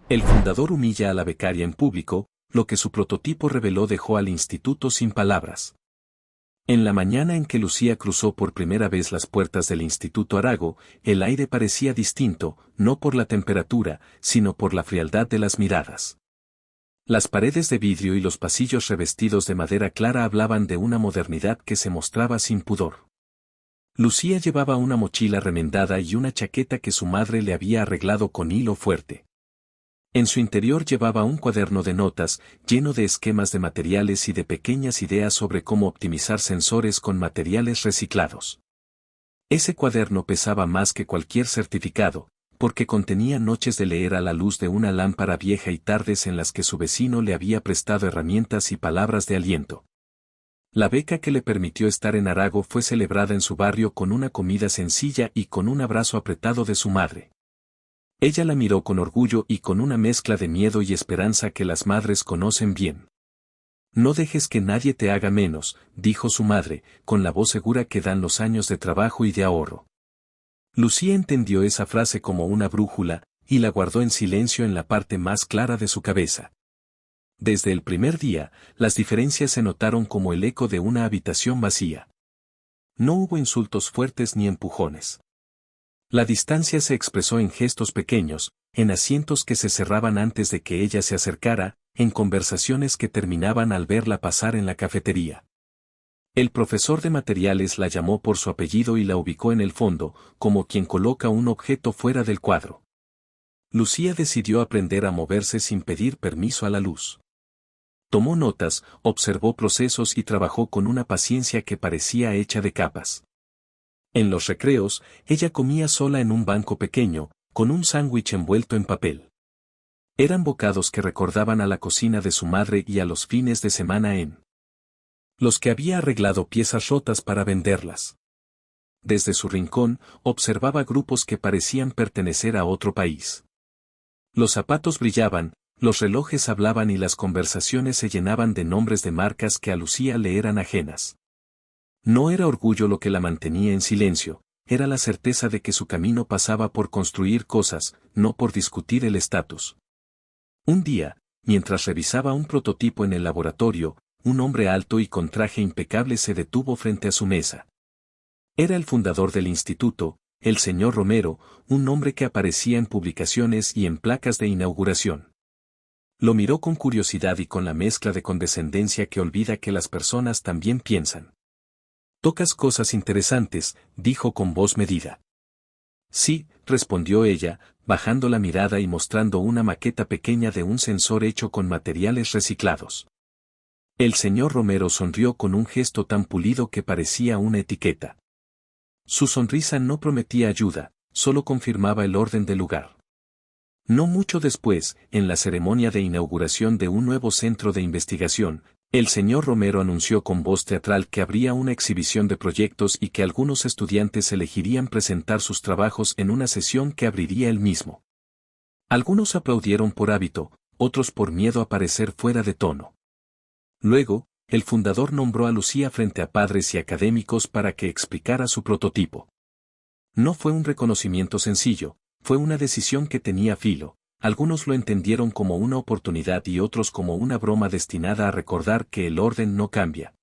El fundador humilla a la becaria en público, lo que su prototipo reveló dejó al instituto sin palabras. En la mañana en que Lucía cruzó por primera vez las puertas del Instituto Arago, el aire parecía distinto, no por la temperatura, sino por la frialdad de las miradas. Las paredes de vidrio y los pasillos revestidos de madera clara hablaban de una modernidad que se mostraba sin pudor. Lucía llevaba una mochila remendada y una chaqueta que su madre le había arreglado con hilo fuerte. En su interior llevaba un cuaderno de notas, lleno de esquemas de materiales y de pequeñas ideas sobre cómo optimizar sensores con materiales reciclados. Ese cuaderno pesaba más que cualquier certificado, porque contenía noches de leer a la luz de una lámpara vieja y tardes en las que su vecino le había prestado herramientas y palabras de aliento. La beca que le permitió estar en Arago fue celebrada en su barrio con una comida sencilla y con un abrazo apretado de su madre. Ella la miró con orgullo y con una mezcla de miedo y esperanza que las madres conocen bien. No dejes que nadie te haga menos, dijo su madre, con la voz segura que dan los años de trabajo y de ahorro. Lucía entendió esa frase como una brújula, y la guardó en silencio en la parte más clara de su cabeza. Desde el primer día, las diferencias se notaron como el eco de una habitación vacía. No hubo insultos fuertes ni empujones. La distancia se expresó en gestos pequeños, en asientos que se cerraban antes de que ella se acercara, en conversaciones que terminaban al verla pasar en la cafetería. El profesor de materiales la llamó por su apellido y la ubicó en el fondo, como quien coloca un objeto fuera del cuadro. Lucía decidió aprender a moverse sin pedir permiso a la luz. Tomó notas, observó procesos y trabajó con una paciencia que parecía hecha de capas. En los recreos, ella comía sola en un banco pequeño, con un sándwich envuelto en papel. Eran bocados que recordaban a la cocina de su madre y a los fines de semana en los que había arreglado piezas rotas para venderlas. Desde su rincón, observaba grupos que parecían pertenecer a otro país. Los zapatos brillaban, los relojes hablaban y las conversaciones se llenaban de nombres de marcas que a Lucía le eran ajenas. No era orgullo lo que la mantenía en silencio, era la certeza de que su camino pasaba por construir cosas, no por discutir el estatus. Un día, mientras revisaba un prototipo en el laboratorio, un hombre alto y con traje impecable se detuvo frente a su mesa. Era el fundador del instituto, el señor Romero, un nombre que aparecía en publicaciones y en placas de inauguración. Lo miró con curiosidad y con la mezcla de condescendencia que olvida que las personas también piensan. «Tocas cosas interesantes», dijo con voz medida. «Sí», respondió ella, bajando la mirada y mostrando una maqueta pequeña de un sensor hecho con materiales reciclados. El señor Romero sonrió con un gesto tan pulido que parecía una etiqueta. Su sonrisa no prometía ayuda, solo confirmaba el orden del lugar. No mucho después, en la ceremonia de inauguración de un nuevo centro de investigación, el señor Romero anunció con voz teatral que habría una exhibición de proyectos y que algunos estudiantes elegirían presentar sus trabajos en una sesión que abriría él mismo. Algunos aplaudieron por hábito, otros por miedo a parecer fuera de tono. Luego, el fundador nombró a Lucía frente a padres y académicos para que explicara su prototipo. No fue un reconocimiento sencillo, fue una decisión que tenía filo. Algunos lo entendieron como una oportunidad y otros como una broma destinada a recordar que el orden no cambia.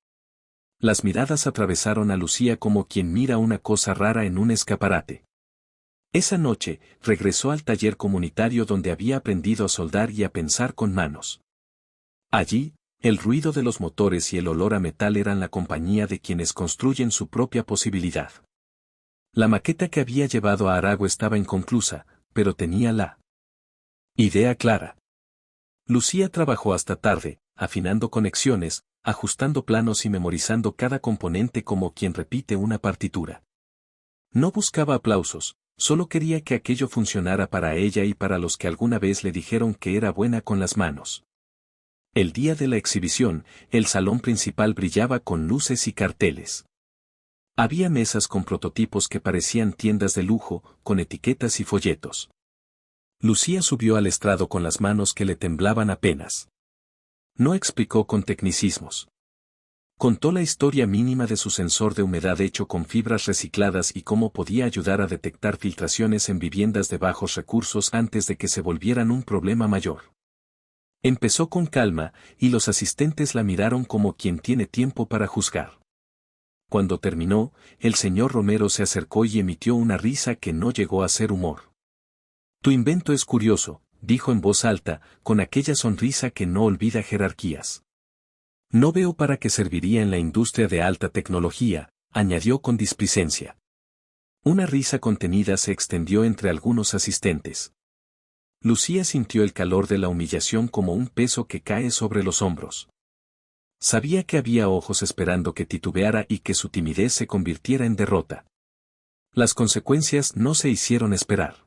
Las miradas atravesaron a Lucía como quien mira una cosa rara en un escaparate. Esa noche, regresó al taller comunitario donde había aprendido a soldar y a pensar con manos. Allí, el ruido de los motores y el olor a metal eran la compañía de quienes construyen su propia posibilidad. La maqueta que había llevado a Arago estaba inconclusa, pero tenía la idea clara. Lucía trabajó hasta tarde, afinando conexiones, ajustando planos y memorizando cada componente como quien repite una partitura. No buscaba aplausos, solo quería que aquello funcionara para ella y para los que alguna vez le dijeron que era buena con las manos. El día de la exhibición, el salón principal brillaba con luces y carteles. Había mesas con prototipos que parecían tiendas de lujo, con etiquetas y folletos. Lucía subió al estrado con las manos que le temblaban apenas. No explicó con tecnicismos. Contó la historia mínima de su sensor de humedad hecho con fibras recicladas y cómo podía ayudar a detectar filtraciones en viviendas de bajos recursos antes de que se volvieran un problema mayor. Empezó con calma, y los asistentes la miraron como quien tiene tiempo para juzgar. Cuando terminó, el señor Romero se acercó y emitió una risa que no llegó a ser humor. «Tu invento es curioso», dijo en voz alta, con aquella sonrisa que no olvida jerarquías. «No veo para qué serviría en la industria de alta tecnología», añadió con displicencia. Una risa contenida se extendió entre algunos asistentes. Lucía sintió el calor de la humillación como un peso que cae sobre los hombros. Sabía que había ojos esperando que titubeara y que su timidez se convirtiera en derrota. Las consecuencias no se hicieron esperar.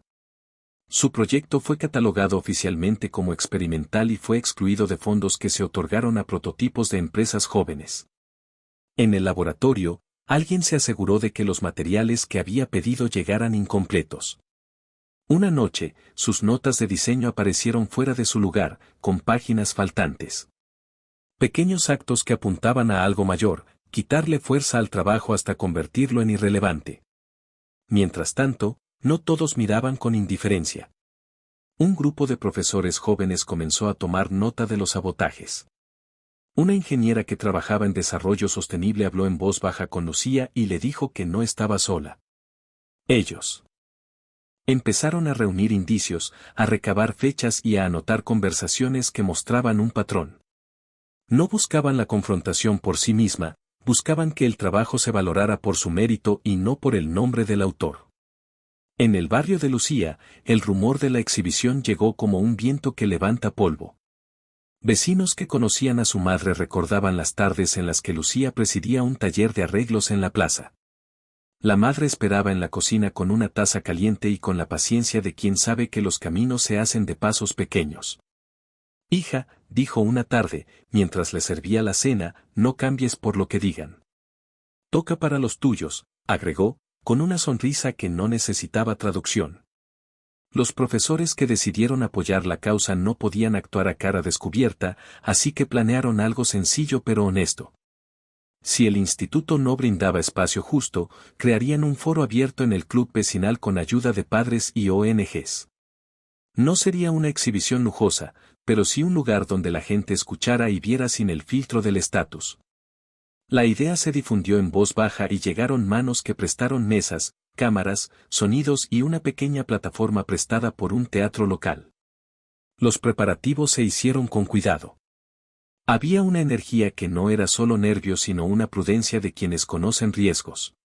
Su proyecto fue catalogado oficialmente como experimental y fue excluido de fondos que se otorgaron a prototipos de empresas jóvenes. En el laboratorio, alguien se aseguró de que los materiales que había pedido llegaran incompletos. Una noche, sus notas de diseño aparecieron fuera de su lugar, con páginas faltantes. Pequeños actos que apuntaban a algo mayor, quitarle fuerza al trabajo hasta convertirlo en irrelevante. Mientras tanto, no todos miraban con indiferencia. Un grupo de profesores jóvenes comenzó a tomar nota de los sabotajes. Una ingeniera que trabajaba en desarrollo sostenible habló en voz baja con Lucía y le dijo que no estaba sola. Ellos empezaron a reunir indicios, a recabar fechas y a anotar conversaciones que mostraban un patrón. No buscaban la confrontación por sí misma, buscaban que el trabajo se valorara por su mérito y no por el nombre del autor. En el barrio de Lucía, el rumor de la exhibición llegó como un viento que levanta polvo. Vecinos que conocían a su madre recordaban las tardes en las que Lucía presidía un taller de arreglos en la plaza. La madre esperaba en la cocina con una taza caliente y con la paciencia de quien sabe que los caminos se hacen de pasos pequeños. «Hija», dijo una tarde, mientras le servía la cena, «no cambies por lo que digan. Toca para los tuyos», agregó, con una sonrisa que no necesitaba traducción. Los profesores que decidieron apoyar la causa no podían actuar a cara descubierta, así que planearon algo sencillo pero honesto. Si el instituto no brindaba espacio justo, crearían un foro abierto en el club vecinal con ayuda de padres y ONGs. No sería una exhibición lujosa, pero sí un lugar donde la gente escuchara y viera sin el filtro del estatus. La idea se difundió en voz baja y llegaron manos que prestaron mesas, cámaras, sonidos y una pequeña plataforma prestada por un teatro local. Los preparativos se hicieron con cuidado. Había una energía que no era solo nervios sino una prudencia de quienes conocen riesgos.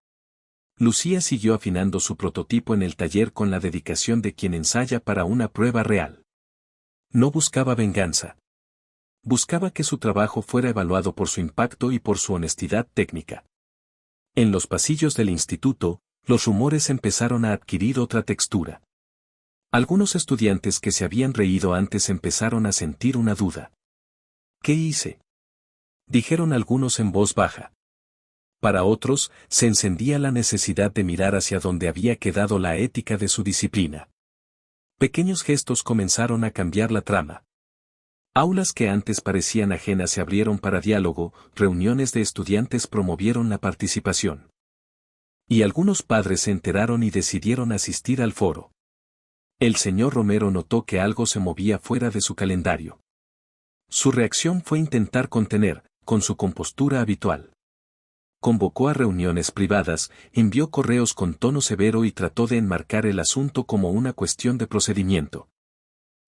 Lucía siguió afinando su prototipo en el taller con la dedicación de quien ensaya para una prueba real. No buscaba venganza. Buscaba que su trabajo fuera evaluado por su impacto y por su honestidad técnica. En los pasillos del instituto, los rumores empezaron a adquirir otra textura. Algunos estudiantes que se habían reído antes empezaron a sentir una duda. «¿Qué hice?», dijeron algunos en voz baja. Para otros, se encendía la necesidad de mirar hacia donde había quedado la ética de su disciplina. Pequeños gestos comenzaron a cambiar la trama. Aulas que antes parecían ajenas se abrieron para diálogo, reuniones de estudiantes promovieron la participación. Y algunos padres se enteraron y decidieron asistir al foro. El señor Romero notó que algo se movía fuera de su calendario. Su reacción fue intentar contener, con su compostura habitual. Convocó a reuniones privadas, envió correos con tono severo y trató de enmarcar el asunto como una cuestión de procedimiento.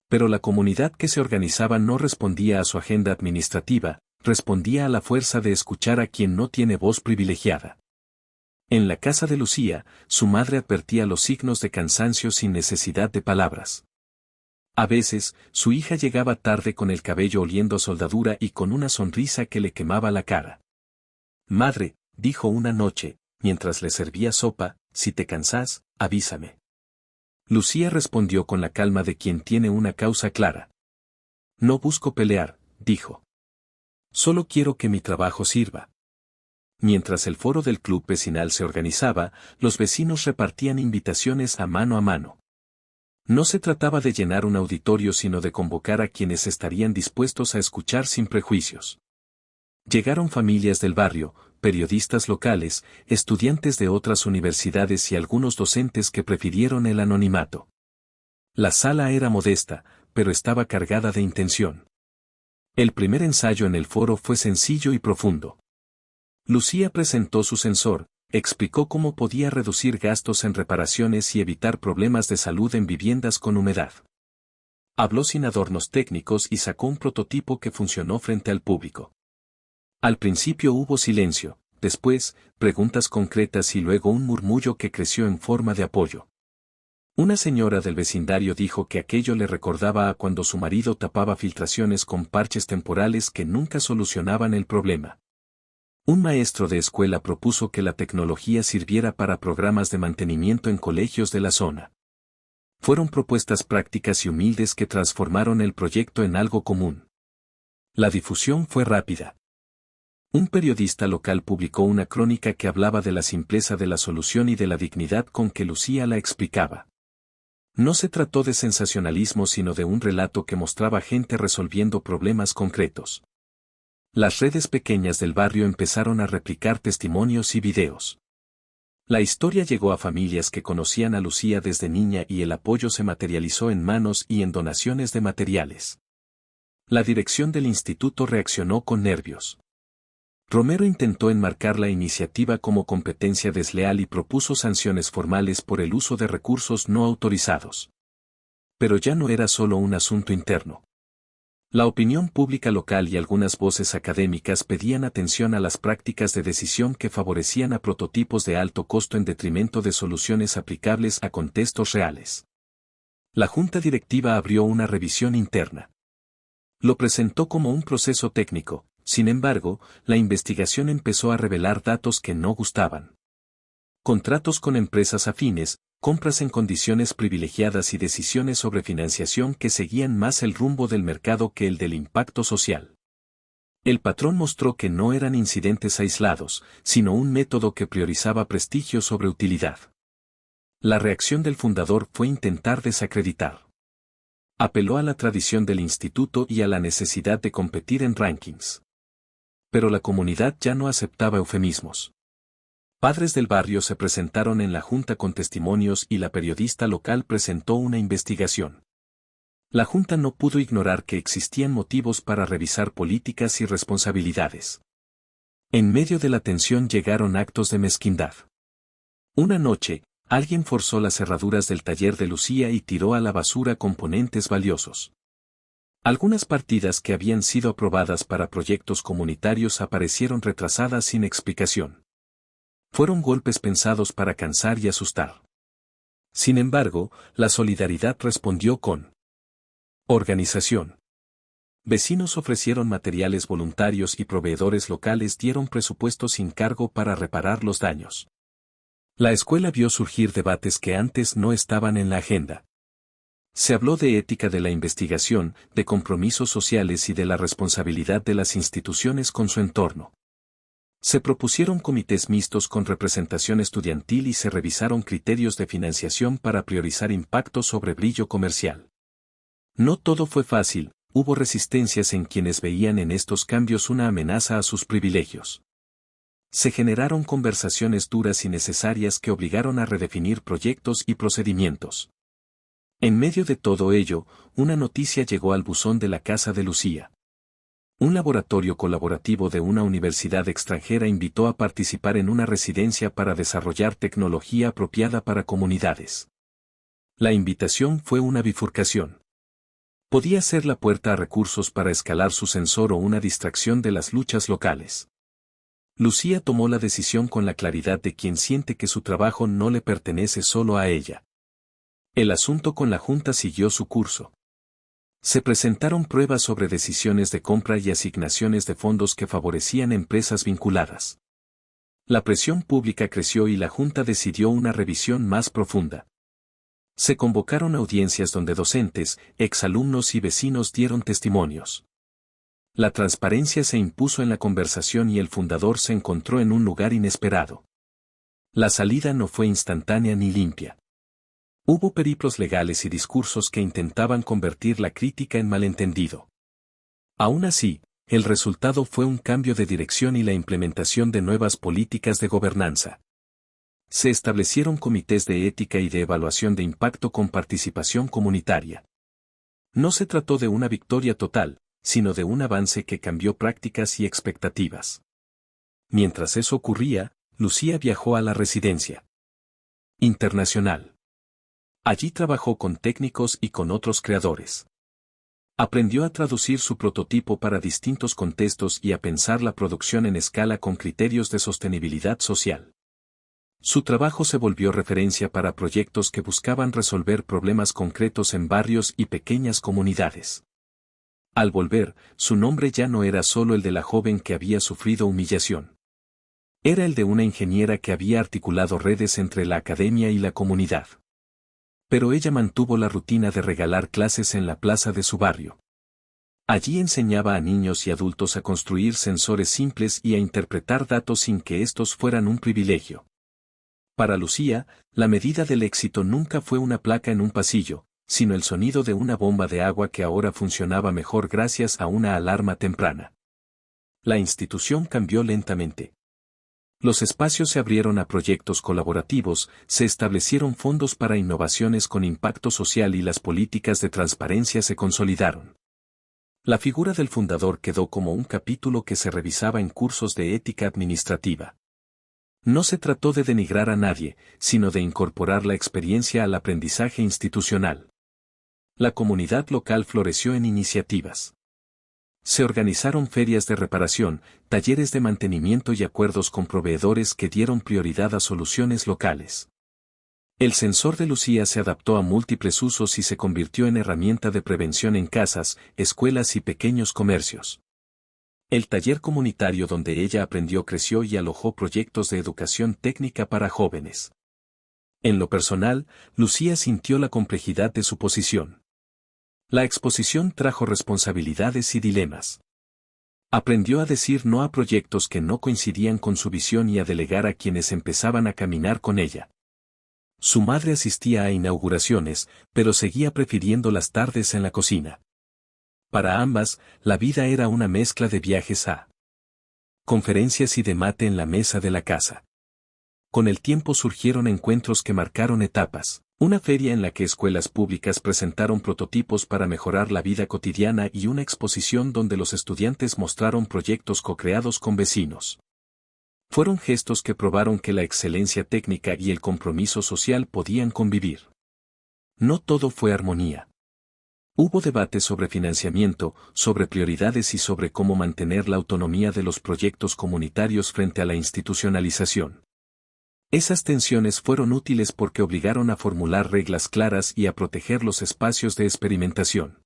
Pero la comunidad que se organizaba no respondía a su agenda administrativa, respondía a la fuerza de escuchar a quien no tiene voz privilegiada. En la casa de Lucía, su madre advertía los signos de cansancio sin necesidad de palabras. A veces, su hija llegaba tarde con el cabello oliendo a soldadura y con una sonrisa que le quemaba la cara. «Madre», dijo una noche, mientras le servía sopa, «si te cansás, avísame». Lucía respondió con la calma de quien tiene una causa clara. «No busco pelear», dijo. «Solo quiero que mi trabajo sirva». Mientras el foro del club vecinal se organizaba, los vecinos repartían invitaciones a mano. No se trataba de llenar un auditorio sino de convocar a quienes estarían dispuestos a escuchar sin prejuicios. Llegaron familias del barrio, periodistas locales, estudiantes de otras universidades y algunos docentes que prefirieron el anonimato. La sala era modesta, pero estaba cargada de intención. El primer ensayo en el foro fue sencillo y profundo. Lucía presentó su sensor, explicó cómo podía reducir gastos en reparaciones y evitar problemas de salud en viviendas con humedad. Habló sin adornos técnicos y sacó un prototipo que funcionó frente al público. Al principio hubo silencio, después, preguntas concretas y luego un murmullo que creció en forma de apoyo. Una señora del vecindario dijo que aquello le recordaba a cuando su marido tapaba filtraciones con parches temporales que nunca solucionaban el problema. Un maestro de escuela propuso que la tecnología sirviera para programas de mantenimiento en colegios de la zona. Fueron propuestas prácticas y humildes que transformaron el proyecto en algo común. La difusión fue rápida. Un periodista local publicó una crónica que hablaba de la simpleza de la solución y de la dignidad con que Lucía la explicaba. No se trató de sensacionalismo sino de un relato que mostraba gente resolviendo problemas concretos. Las redes pequeñas del barrio empezaron a replicar testimonios y videos. La historia llegó a familias que conocían a Lucía desde niña y el apoyo se materializó en manos y en donaciones de materiales. La dirección del instituto reaccionó con nervios. Romero intentó enmarcar la iniciativa como competencia desleal y propuso sanciones formales por el uso de recursos no autorizados. Pero ya no era solo un asunto interno. La opinión pública local y algunas voces académicas pedían atención a las prácticas de decisión que favorecían a prototipos de alto costo en detrimento de soluciones aplicables a contextos reales. La junta directiva abrió una revisión interna. Lo presentó como un proceso técnico. Sin embargo, la investigación empezó a revelar datos que no gustaban. Contratos con empresas afines, compras en condiciones privilegiadas y decisiones sobre financiación que seguían más el rumbo del mercado que el del impacto social. El patrón mostró que no eran incidentes aislados, sino un método que priorizaba prestigio sobre utilidad. La reacción del fundador fue intentar desacreditar. Apeló a la tradición del instituto y a la necesidad de competir en rankings. Pero la comunidad ya no aceptaba eufemismos. Padres del barrio se presentaron en la junta con testimonios y la periodista local presentó una investigación. La junta no pudo ignorar que existían motivos para revisar políticas y responsabilidades. En medio de la tensión llegaron actos de mezquindad. Una noche, alguien forzó las cerraduras del taller de Lucía y tiró a la basura componentes valiosos. Algunas partidas que habían sido aprobadas para proyectos comunitarios aparecieron retrasadas sin explicación. Fueron golpes pensados para cansar y asustar. Sin embargo, la solidaridad respondió con organización. Vecinos ofrecieron materiales voluntarios y proveedores locales dieron presupuestos sin cargo para reparar los daños. La escuela vio surgir debates que antes no estaban en la agenda. Se habló de ética de la investigación, de compromisos sociales y de la responsabilidad de las instituciones con su entorno. Se propusieron comités mixtos con representación estudiantil y se revisaron criterios de financiación para priorizar impacto sobre brillo comercial. No todo fue fácil, hubo resistencias en quienes veían en estos cambios una amenaza a sus privilegios. Se generaron conversaciones duras y necesarias que obligaron a redefinir proyectos y procedimientos. En medio de todo ello, una noticia llegó al buzón de la casa de Lucía. Un laboratorio colaborativo de una universidad extranjera invitó a participar en una residencia para desarrollar tecnología apropiada para comunidades. La invitación fue una bifurcación. Podía ser la puerta a recursos para escalar su sensor o una distracción de las luchas locales. Lucía tomó la decisión con la claridad de quien siente que su trabajo no le pertenece solo a ella. El asunto con la Junta siguió su curso. Se presentaron pruebas sobre decisiones de compra y asignaciones de fondos que favorecían empresas vinculadas. La presión pública creció y la Junta decidió una revisión más profunda. Se convocaron audiencias donde docentes, exalumnos y vecinos dieron testimonios. La transparencia se impuso en la conversación y el fundador se encontró en un lugar inesperado. La salida no fue instantánea ni limpia. Hubo periplos legales y discursos que intentaban convertir la crítica en malentendido. Aún así, el resultado fue un cambio de dirección y la implementación de nuevas políticas de gobernanza. Se establecieron comités de ética y de evaluación de impacto con participación comunitaria. No se trató de una victoria total, sino de un avance que cambió prácticas y expectativas. Mientras eso ocurría, Lucía viajó a la residencia internacional. Allí trabajó con técnicos y con otros creadores. Aprendió a traducir su prototipo para distintos contextos y a pensar la producción en escala con criterios de sostenibilidad social. Su trabajo se volvió referencia para proyectos que buscaban resolver problemas concretos en barrios y pequeñas comunidades. Al volver, su nombre ya no era solo el de la joven que había sufrido humillación. Era el de una ingeniera que había articulado redes entre la academia y la comunidad. Pero ella mantuvo la rutina de regalar clases en la plaza de su barrio. Allí enseñaba a niños y adultos a construir sensores simples y a interpretar datos sin que estos fueran un privilegio. Para Lucía, la medida del éxito nunca fue una placa en un pasillo, sino el sonido de una bomba de agua que ahora funcionaba mejor gracias a una alarma temprana. La institución cambió lentamente. Los espacios se abrieron a proyectos colaborativos, se establecieron fondos para innovaciones con impacto social y las políticas de transparencia se consolidaron. La figura del fundador quedó como un capítulo que se revisaba en cursos de ética administrativa. No se trató de denigrar a nadie, sino de incorporar la experiencia al aprendizaje institucional. La comunidad local floreció en iniciativas. Se organizaron ferias de reparación, talleres de mantenimiento y acuerdos con proveedores que dieron prioridad a soluciones locales. El sensor de Lucía se adaptó a múltiples usos y se convirtió en herramienta de prevención en casas, escuelas y pequeños comercios. El taller comunitario donde ella aprendió creció y alojó proyectos de educación técnica para jóvenes. En lo personal, Lucía sintió la complejidad de su posición. La exposición trajo responsabilidades y dilemas. Aprendió a decir no a proyectos que no coincidían con su visión y a delegar a quienes empezaban a caminar con ella. Su madre asistía a inauguraciones, pero seguía prefiriendo las tardes en la cocina. Para ambas, la vida era una mezcla de viajes a conferencias y de mate en la mesa de la casa. Con el tiempo surgieron encuentros que marcaron etapas. Una feria en la que escuelas públicas presentaron prototipos para mejorar la vida cotidiana y una exposición donde los estudiantes mostraron proyectos co-creados con vecinos. Fueron gestos que probaron que la excelencia técnica y el compromiso social podían convivir. No todo fue armonía. Hubo debate sobre financiamiento, sobre prioridades y sobre cómo mantener la autonomía de los proyectos comunitarios frente a la institucionalización. Esas tensiones fueron útiles porque obligaron a formular reglas claras y a proteger los espacios de experimentación.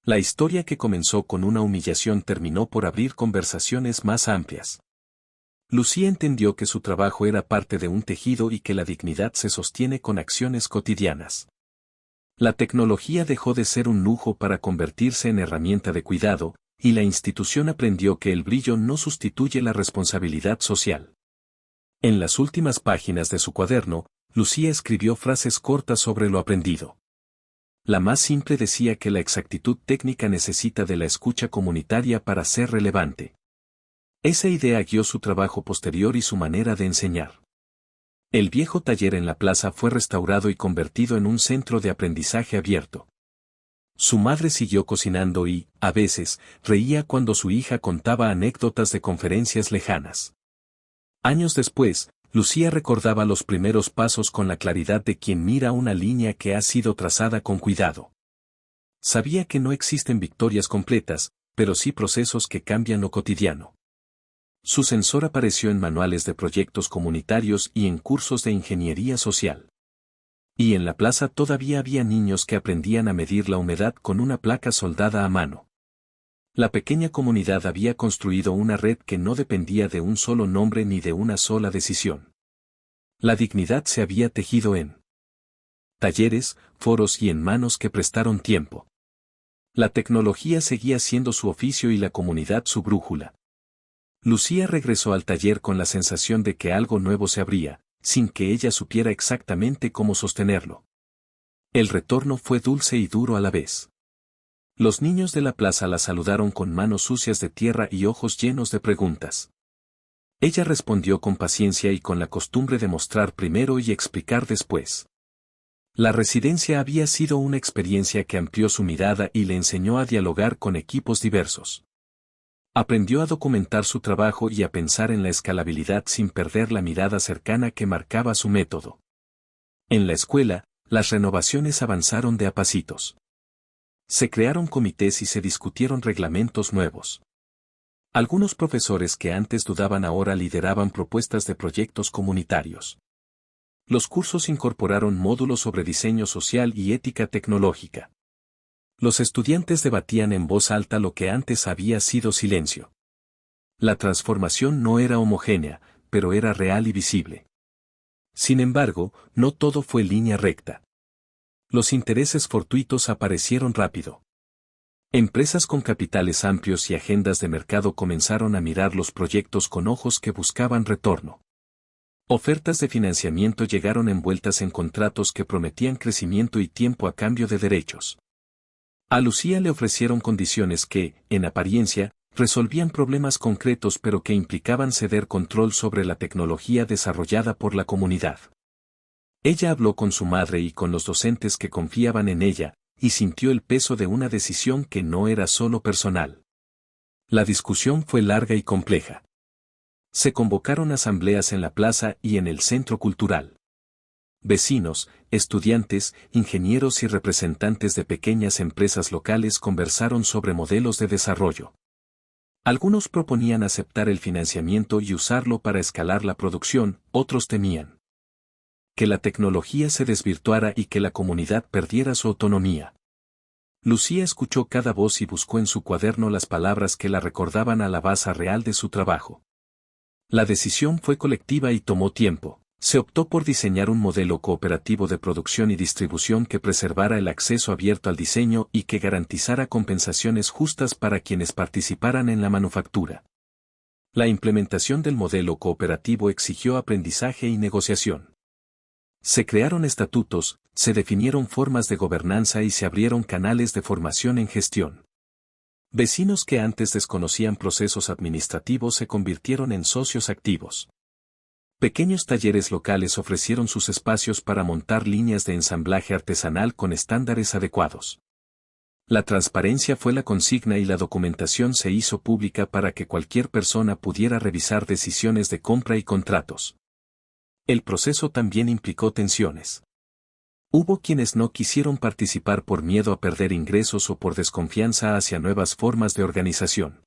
La historia que comenzó con una humillación terminó por abrir conversaciones más amplias. Lucía entendió que su trabajo era parte de un tejido y que la dignidad se sostiene con acciones cotidianas. La tecnología dejó de ser un lujo para convertirse en herramienta de cuidado, y la institución aprendió que el brillo no sustituye la responsabilidad social. En las últimas páginas de su cuaderno, Lucía escribió frases cortas sobre lo aprendido. La más simple decía que la exactitud técnica necesita de la escucha comunitaria para ser relevante. Esa idea guió su trabajo posterior y su manera de enseñar. El viejo taller en la plaza fue restaurado y convertido en un centro de aprendizaje abierto. Su madre siguió cocinando y, a veces, reía cuando su hija contaba anécdotas de conferencias lejanas. Años después, Lucía recordaba los primeros pasos con la claridad de quien mira una línea que ha sido trazada con cuidado. Sabía que no existen victorias completas, pero sí procesos que cambian lo cotidiano. Su sensor apareció en manuales de proyectos comunitarios y en cursos de ingeniería social. Y en la plaza todavía había niños que aprendían a medir la humedad con una placa soldada a mano. La pequeña comunidad había construido una red que no dependía de un solo nombre ni de una sola decisión. La dignidad se había tejido en talleres, foros y en manos que prestaron tiempo. La tecnología seguía siendo su oficio y la comunidad su brújula. Lucía regresó al taller con la sensación de que algo nuevo se abría, sin que ella supiera exactamente cómo sostenerlo. El retorno fue dulce y duro a la vez. Los niños de la plaza la saludaron con manos sucias de tierra y ojos llenos de preguntas. Ella respondió con paciencia y con la costumbre de mostrar primero y explicar después. La residencia había sido una experiencia que amplió su mirada y le enseñó a dialogar con equipos diversos. Aprendió a documentar su trabajo y a pensar en la escalabilidad sin perder la mirada cercana que marcaba su método. En la escuela, las renovaciones avanzaron de a pasitos. Se crearon comités y se discutieron reglamentos nuevos. Algunos profesores que antes dudaban ahora lideraban propuestas de proyectos comunitarios. Los cursos incorporaron módulos sobre diseño social y ética tecnológica. Los estudiantes debatían en voz alta lo que antes había sido silencio. La transformación no era homogénea, pero era real y visible. Sin embargo, no todo fue línea recta. Los intereses fortuitos aparecieron rápido. Empresas con capitales amplios y agendas de mercado comenzaron a mirar los proyectos con ojos que buscaban retorno. Ofertas de financiamiento llegaron envueltas en contratos que prometían crecimiento y tiempo a cambio de derechos. A Lucía le ofrecieron condiciones que, en apariencia, resolvían problemas concretos pero que implicaban ceder control sobre la tecnología desarrollada por la comunidad. Ella habló con su madre y con los docentes que confiaban en ella, y sintió el peso de una decisión que no era solo personal. La discusión fue larga y compleja. Se convocaron asambleas en la plaza y en el centro cultural. Vecinos, estudiantes, ingenieros y representantes de pequeñas empresas locales conversaron sobre modelos de desarrollo. Algunos proponían aceptar el financiamiento y usarlo para escalar la producción, otros temían que la tecnología se desvirtuara y que la comunidad perdiera su autonomía. Lucía escuchó cada voz y buscó en su cuaderno las palabras que la recordaban a la base real de su trabajo. La decisión fue colectiva y tomó tiempo. Se optó por diseñar un modelo cooperativo de producción y distribución que preservara el acceso abierto al diseño y que garantizara compensaciones justas para quienes participaran en la manufactura. La implementación del modelo cooperativo exigió aprendizaje y negociación. Se crearon estatutos, se definieron formas de gobernanza y se abrieron canales de formación en gestión. Vecinos que antes desconocían procesos administrativos se convirtieron en socios activos. Pequeños talleres locales ofrecieron sus espacios para montar líneas de ensamblaje artesanal con estándares adecuados. La transparencia fue la consigna y la documentación se hizo pública para que cualquier persona pudiera revisar decisiones de compra y contratos. El proceso también implicó tensiones. Hubo quienes no quisieron participar por miedo a perder ingresos o por desconfianza hacia nuevas formas de organización.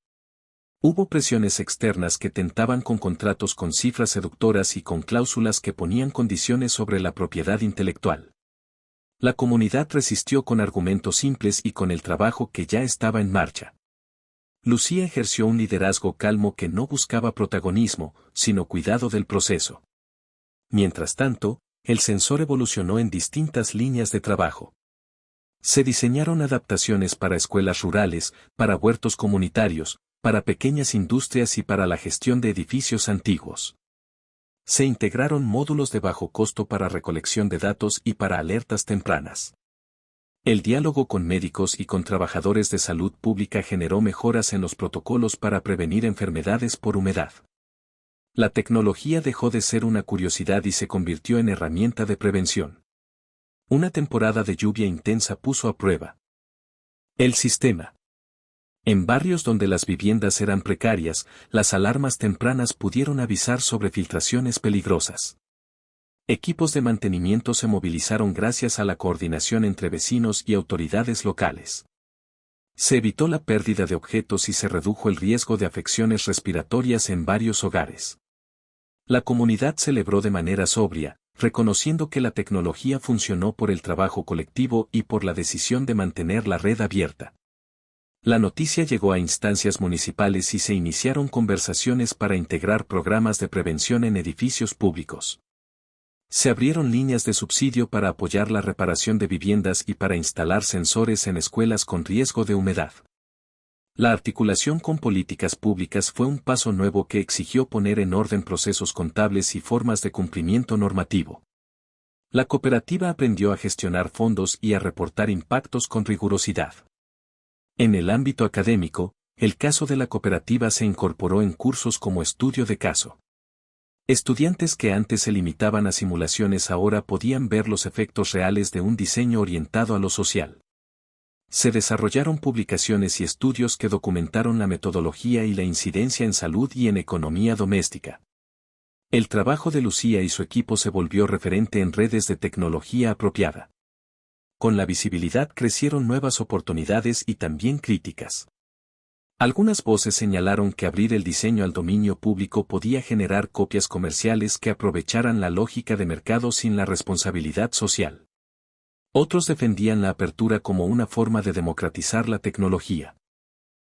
Hubo presiones externas que tentaban con contratos con cifras seductoras y con cláusulas que ponían condiciones sobre la propiedad intelectual. La comunidad resistió con argumentos simples y con el trabajo que ya estaba en marcha. Lucía ejerció un liderazgo calmo que no buscaba protagonismo, sino cuidado del proceso. Mientras tanto, el sensor evolucionó en distintas líneas de trabajo. Se diseñaron adaptaciones para escuelas rurales, para huertos comunitarios, para pequeñas industrias y para la gestión de edificios antiguos. Se integraron módulos de bajo costo para recolección de datos y para alertas tempranas. El diálogo con médicos y con trabajadores de salud pública generó mejoras en los protocolos para prevenir enfermedades por humedad. La tecnología dejó de ser una curiosidad y se convirtió en herramienta de prevención. Una temporada de lluvia intensa puso a prueba el sistema. En barrios donde las viviendas eran precarias, las alarmas tempranas pudieron avisar sobre filtraciones peligrosas. Equipos de mantenimiento se movilizaron gracias a la coordinación entre vecinos y autoridades locales. Se evitó la pérdida de objetos y se redujo el riesgo de afecciones respiratorias en varios hogares. La comunidad celebró de manera sobria, reconociendo que la tecnología funcionó por el trabajo colectivo y por la decisión de mantener la red abierta. La noticia llegó a instancias municipales y se iniciaron conversaciones para integrar programas de prevención en edificios públicos. Se abrieron líneas de subsidio para apoyar la reparación de viviendas y para instalar sensores en escuelas con riesgo de humedad. La articulación con políticas públicas fue un paso nuevo que exigió poner en orden procesos contables y formas de cumplimiento normativo. La cooperativa aprendió a gestionar fondos y a reportar impactos con rigurosidad. En el ámbito académico, el caso de la cooperativa se incorporó en cursos como estudio de caso. Estudiantes que antes se limitaban a simulaciones ahora podían ver los efectos reales de un diseño orientado a lo social. Se desarrollaron publicaciones y estudios que documentaron la metodología y la incidencia en salud y en economía doméstica. El trabajo de Lucía y su equipo se volvió referente en redes de tecnología apropiada. Con la visibilidad crecieron nuevas oportunidades y también críticas. Algunas voces señalaron que abrir el diseño al dominio público podía generar copias comerciales que aprovecharan la lógica de mercado sin la responsabilidad social. Otros defendían la apertura como una forma de democratizar la tecnología.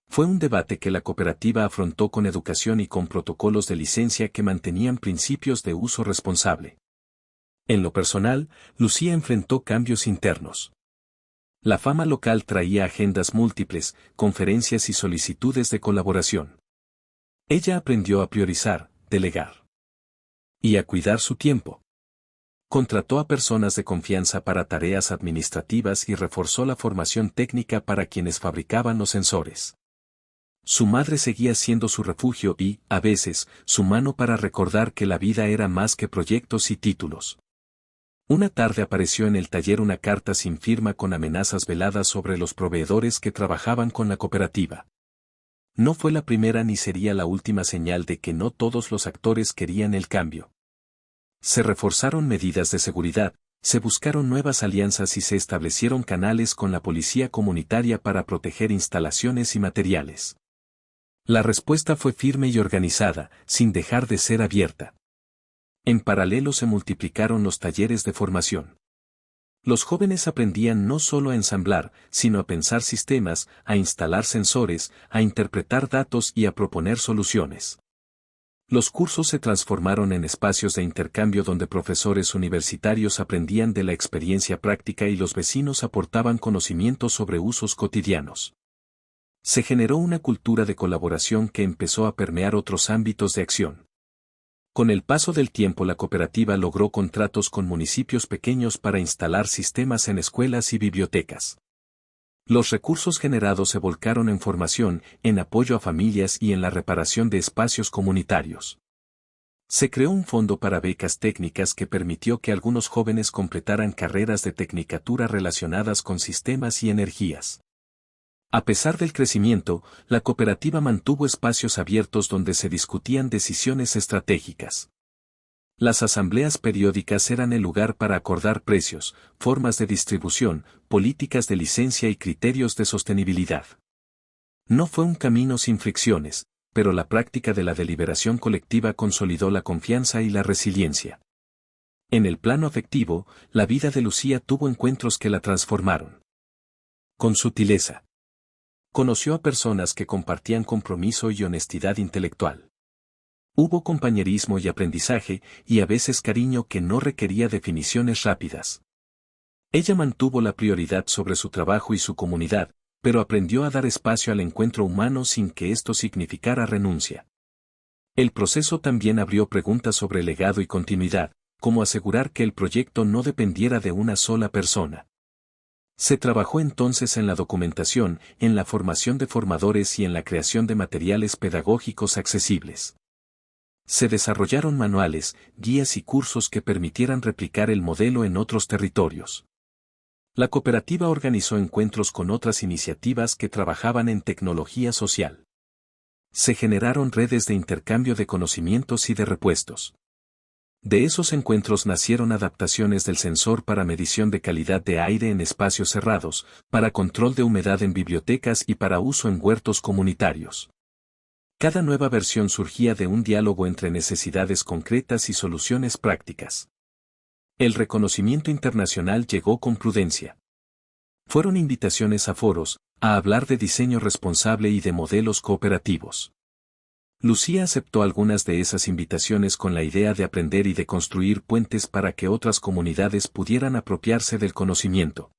Fue un debate que la cooperativa afrontó con educación y con protocolos de licencia que mantenían principios de uso responsable. En lo personal, Lucía enfrentó cambios internos. La fama local traía agendas múltiples, conferencias y solicitudes de colaboración. Ella aprendió a priorizar, delegar y a cuidar su tiempo. Contrató a personas de confianza para tareas administrativas y reforzó la formación técnica para quienes fabricaban los sensores. Su madre seguía siendo su refugio y, a veces, su mano para recordar que la vida era más que proyectos y títulos. Una tarde apareció en el taller una carta sin firma con amenazas veladas sobre los proveedores que trabajaban con la cooperativa. No fue la primera ni sería la última señal de que no todos los actores querían el cambio. Se reforzaron medidas de seguridad, se buscaron nuevas alianzas y se establecieron canales con la policía comunitaria para proteger instalaciones y materiales. La respuesta fue firme y organizada, sin dejar de ser abierta. En paralelo se multiplicaron los talleres de formación. Los jóvenes aprendían no solo a ensamblar, sino a pensar sistemas, a instalar sensores, a interpretar datos y a proponer soluciones. Los cursos se transformaron en espacios de intercambio donde profesores universitarios aprendían de la experiencia práctica y los vecinos aportaban conocimientos sobre usos cotidianos. Se generó una cultura de colaboración que empezó a permear otros ámbitos de acción. Con el paso del tiempo la cooperativa logró contratos con municipios pequeños para instalar sistemas en escuelas y bibliotecas. Los recursos generados se volcaron en formación, en apoyo a familias y en la reparación de espacios comunitarios. Se creó un fondo para becas técnicas que permitió que algunos jóvenes completaran carreras de tecnicatura relacionadas con sistemas y energías. A pesar del crecimiento, la cooperativa mantuvo espacios abiertos donde se discutían decisiones estratégicas. Las asambleas periódicas eran el lugar para acordar precios, formas de distribución, políticas de licencia y criterios de sostenibilidad. No fue un camino sin fricciones, pero la práctica de la deliberación colectiva consolidó la confianza y la resiliencia. En el plano afectivo, la vida de Lucía tuvo encuentros que la transformaron. Con sutileza. Conoció a personas que compartían compromiso y honestidad intelectual. Hubo compañerismo y aprendizaje, y a veces cariño que no requería definiciones rápidas. Ella mantuvo la prioridad sobre su trabajo y su comunidad, pero aprendió a dar espacio al encuentro humano sin que esto significara renuncia. El proceso también abrió preguntas sobre legado y continuidad, como asegurar que el proyecto no dependiera de una sola persona. Se trabajó entonces en la documentación, en la formación de formadores y en la creación de materiales pedagógicos accesibles. Se desarrollaron manuales, guías y cursos que permitieran replicar el modelo en otros territorios. La cooperativa organizó encuentros con otras iniciativas que trabajaban en tecnología social. Se generaron redes de intercambio de conocimientos y de repuestos. De esos encuentros nacieron adaptaciones del sensor para medición de calidad de aire en espacios cerrados, para control de humedad en bibliotecas y para uso en huertos comunitarios. Cada nueva versión surgía de un diálogo entre necesidades concretas y soluciones prácticas. El reconocimiento internacional llegó con prudencia. Fueron invitaciones a foros, a hablar de diseño responsable y de modelos cooperativos. Lucía aceptó algunas de esas invitaciones con la idea de aprender y de construir puentes para que otras comunidades pudieran apropiarse del conocimiento.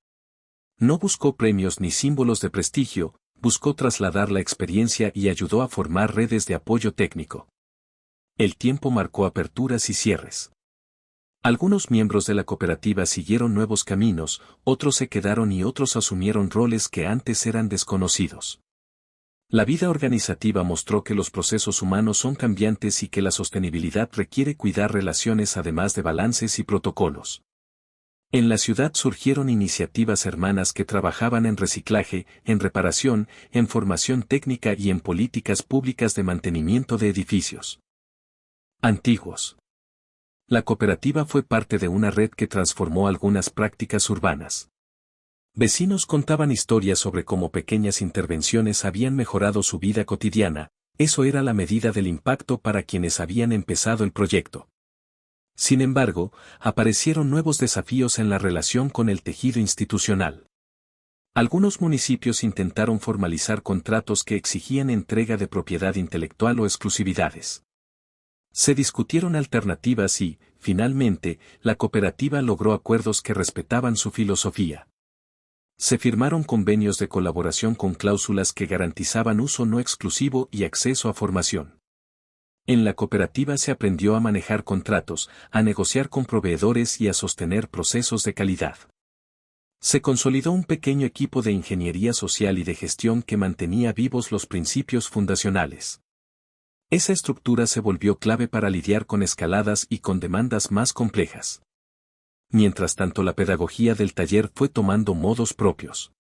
No buscó premios ni símbolos de prestigio, buscó trasladar la experiencia y ayudó a formar redes de apoyo técnico. El tiempo marcó aperturas y cierres. Algunos miembros de la cooperativa siguieron nuevos caminos, otros se quedaron y otros asumieron roles que antes eran desconocidos. La vida organizativa mostró que los procesos humanos son cambiantes y que la sostenibilidad requiere cuidar relaciones además de balances y protocolos. En la ciudad surgieron iniciativas hermanas que trabajaban en reciclaje, en reparación, en formación técnica y en políticas públicas de mantenimiento de edificios antiguos. La cooperativa fue parte de una red que transformó algunas prácticas urbanas. Vecinos contaban historias sobre cómo pequeñas intervenciones habían mejorado su vida cotidiana, eso era la medida del impacto para quienes habían empezado el proyecto. Sin embargo, aparecieron nuevos desafíos en la relación con el tejido institucional. Algunos municipios intentaron formalizar contratos que exigían entrega de propiedad intelectual o exclusividades. Se discutieron alternativas y, finalmente, la cooperativa logró acuerdos que respetaban su filosofía. Se firmaron convenios de colaboración con cláusulas que garantizaban uso no exclusivo y acceso a formación. En la cooperativa se aprendió a manejar contratos, a negociar con proveedores y a sostener procesos de calidad. Se consolidó un pequeño equipo de ingeniería social y de gestión que mantenía vivos los principios fundacionales. Esa estructura se volvió clave para lidiar con escaladas y con demandas más complejas. Mientras tanto, la pedagogía del taller fue tomando modos propios.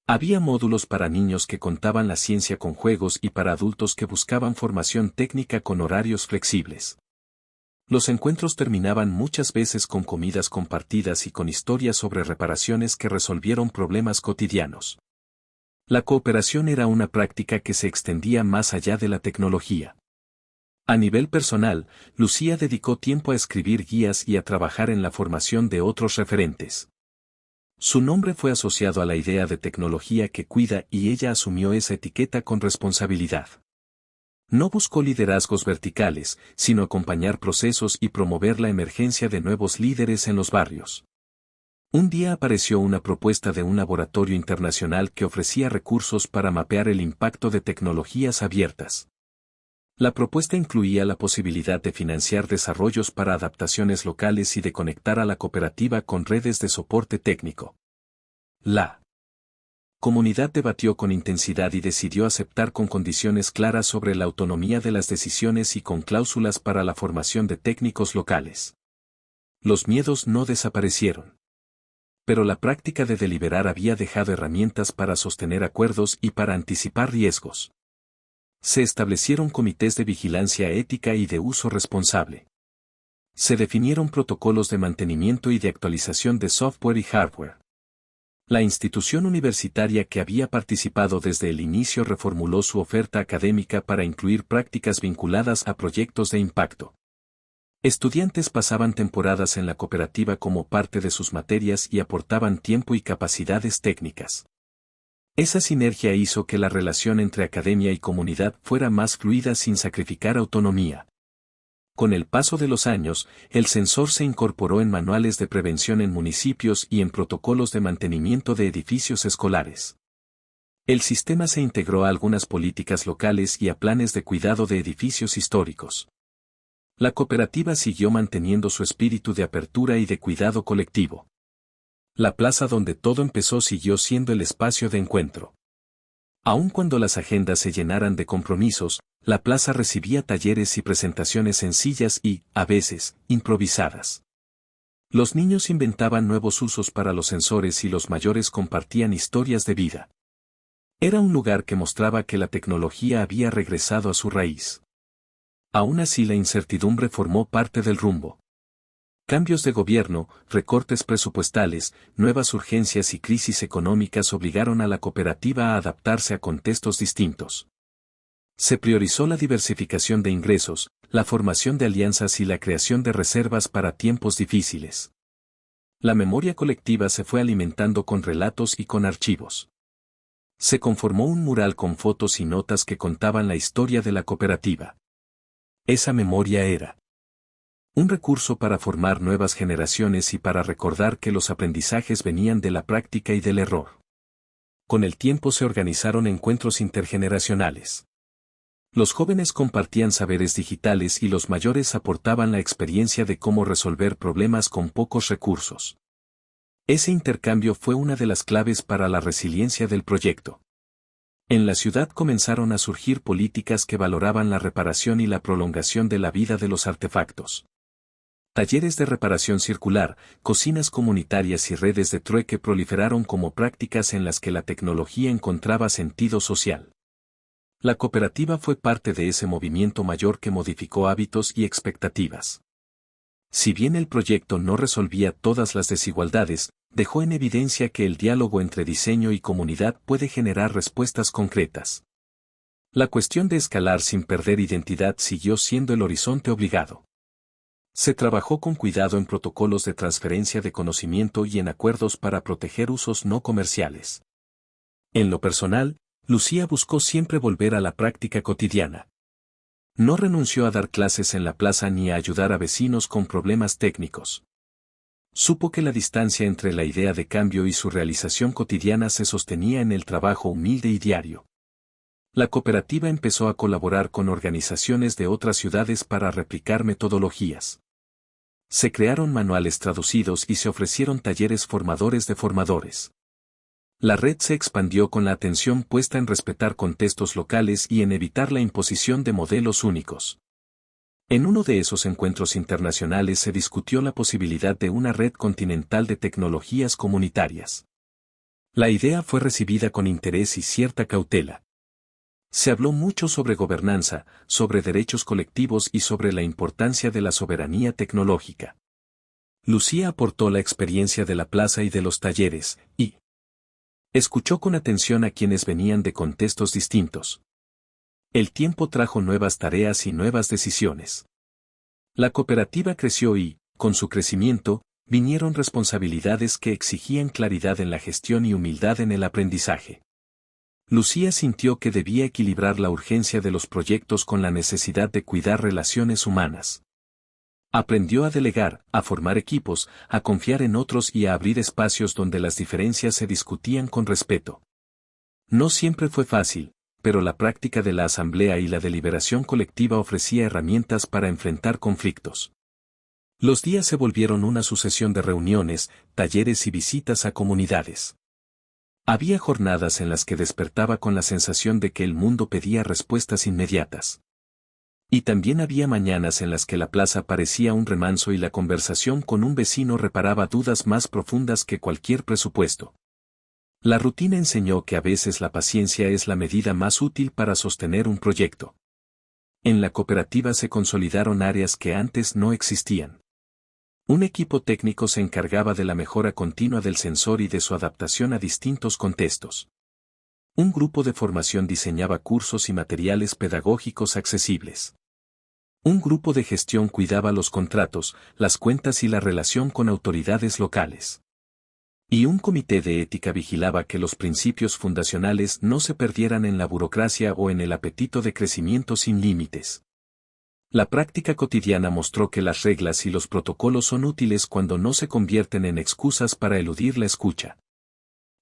Había módulos para niños que contaban la ciencia con juegos y para adultos que buscaban formación técnica con horarios flexibles. Los encuentros terminaban muchas veces con comidas compartidas y con historias sobre reparaciones que resolvieron problemas cotidianos. La cooperación era una práctica que se extendía más allá de la tecnología. A nivel personal, Lucía dedicó tiempo a escribir guías y a trabajar en la formación de otros referentes. Su nombre fue asociado a la idea de tecnología que cuida y ella asumió esa etiqueta con responsabilidad. No buscó liderazgos verticales, sino acompañar procesos y promover la emergencia de nuevos líderes en los barrios. Un día apareció una propuesta de un laboratorio internacional que ofrecía recursos para mapear el impacto de tecnologías abiertas. La propuesta incluía la posibilidad de financiar desarrollos para adaptaciones locales y de conectar a la cooperativa con redes de soporte técnico. La comunidad debatió con intensidad y decidió aceptar con condiciones claras sobre la autonomía de las decisiones y con cláusulas para la formación de técnicos locales. Los miedos no desaparecieron. Pero la práctica de deliberar había dejado herramientas para sostener acuerdos y para anticipar riesgos. Se establecieron comités de vigilancia ética y de uso responsable. Se definieron protocolos de mantenimiento y de actualización de software y hardware. La institución universitaria que había participado desde el inicio reformuló su oferta académica para incluir prácticas vinculadas a proyectos de impacto. Estudiantes pasaban temporadas en la cooperativa como parte de sus materias y aportaban tiempo y capacidades técnicas. Esa sinergia hizo que la relación entre academia y comunidad fuera más fluida sin sacrificar autonomía. Con el paso de los años, el sensor se incorporó en manuales de prevención en municipios y en protocolos de mantenimiento de edificios escolares. El sistema se integró a algunas políticas locales y a planes de cuidado de edificios históricos. La cooperativa siguió manteniendo su espíritu de apertura y de cuidado colectivo. La plaza donde todo empezó siguió siendo el espacio de encuentro. Aun cuando las agendas se llenaran de compromisos, la plaza recibía talleres y presentaciones sencillas y, a veces, improvisadas. Los niños inventaban nuevos usos para los sensores y los mayores compartían historias de vida. Era un lugar que mostraba que la tecnología había regresado a su raíz. Aún así, la incertidumbre formó parte del rumbo. Cambios de gobierno, recortes presupuestales, nuevas urgencias y crisis económicas obligaron a la cooperativa a adaptarse a contextos distintos. Se priorizó la diversificación de ingresos, la formación de alianzas y la creación de reservas para tiempos difíciles. La memoria colectiva se fue alimentando con relatos y con archivos. Se conformó un mural con fotos y notas que contaban la historia de la cooperativa. Esa memoria era un recurso para formar nuevas generaciones y para recordar que los aprendizajes venían de la práctica y del error. Con el tiempo se organizaron encuentros intergeneracionales. Los jóvenes compartían saberes digitales y los mayores aportaban la experiencia de cómo resolver problemas con pocos recursos. Ese intercambio fue una de las claves para la resiliencia del proyecto. En la ciudad comenzaron a surgir políticas que valoraban la reparación y la prolongación de la vida de los artefactos. Talleres de reparación circular, cocinas comunitarias y redes de trueque proliferaron como prácticas en las que la tecnología encontraba sentido social. La cooperativa fue parte de ese movimiento mayor que modificó hábitos y expectativas. Si bien el proyecto no resolvía todas las desigualdades, dejó en evidencia que el diálogo entre diseño y comunidad puede generar respuestas concretas. La cuestión de escalar sin perder identidad siguió siendo el horizonte obligado. Se trabajó con cuidado en protocolos de transferencia de conocimiento y en acuerdos para proteger usos no comerciales. En lo personal, Lucía buscó siempre volver a la práctica cotidiana. No renunció a dar clases en la plaza ni a ayudar a vecinos con problemas técnicos. Supo que la distancia entre la idea de cambio y su realización cotidiana se sostenía en el trabajo humilde y diario. La cooperativa empezó a colaborar con organizaciones de otras ciudades para replicar metodologías. Se crearon manuales traducidos y se ofrecieron talleres formadores de formadores. La red se expandió con la atención puesta en respetar contextos locales y en evitar la imposición de modelos únicos. En uno de esos encuentros internacionales se discutió la posibilidad de una red continental de tecnologías comunitarias. La idea fue recibida con interés y cierta cautela. Se habló mucho sobre gobernanza, sobre derechos colectivos y sobre la importancia de la soberanía tecnológica. Lucía aportó la experiencia de la plaza y de los talleres, y escuchó con atención a quienes venían de contextos distintos. El tiempo trajo nuevas tareas y nuevas decisiones. La cooperativa creció y, con su crecimiento, vinieron responsabilidades que exigían claridad en la gestión y humildad en el aprendizaje. Lucía sintió que debía equilibrar la urgencia de los proyectos con la necesidad de cuidar relaciones humanas. Aprendió a delegar, a formar equipos, a confiar en otros y a abrir espacios donde las diferencias se discutían con respeto. No siempre fue fácil, pero la práctica de la asamblea y la deliberación colectiva ofrecía herramientas para enfrentar conflictos. Los días se volvieron una sucesión de reuniones, talleres y visitas a comunidades. Había jornadas en las que despertaba con la sensación de que el mundo pedía respuestas inmediatas. Y también había mañanas en las que la plaza parecía un remanso y la conversación con un vecino reparaba dudas más profundas que cualquier presupuesto. La rutina enseñó que a veces la paciencia es la medida más útil para sostener un proyecto. En la cooperativa se consolidaron áreas que antes no existían. Un equipo técnico se encargaba de la mejora continua del sensor y de su adaptación a distintos contextos. Un grupo de formación diseñaba cursos y materiales pedagógicos accesibles. Un grupo de gestión cuidaba los contratos, las cuentas y la relación con autoridades locales. Y un comité de ética vigilaba que los principios fundacionales no se perdieran en la burocracia o en el apetito de crecimiento sin límites. La práctica cotidiana mostró que las reglas y los protocolos son útiles cuando no se convierten en excusas para eludir la escucha.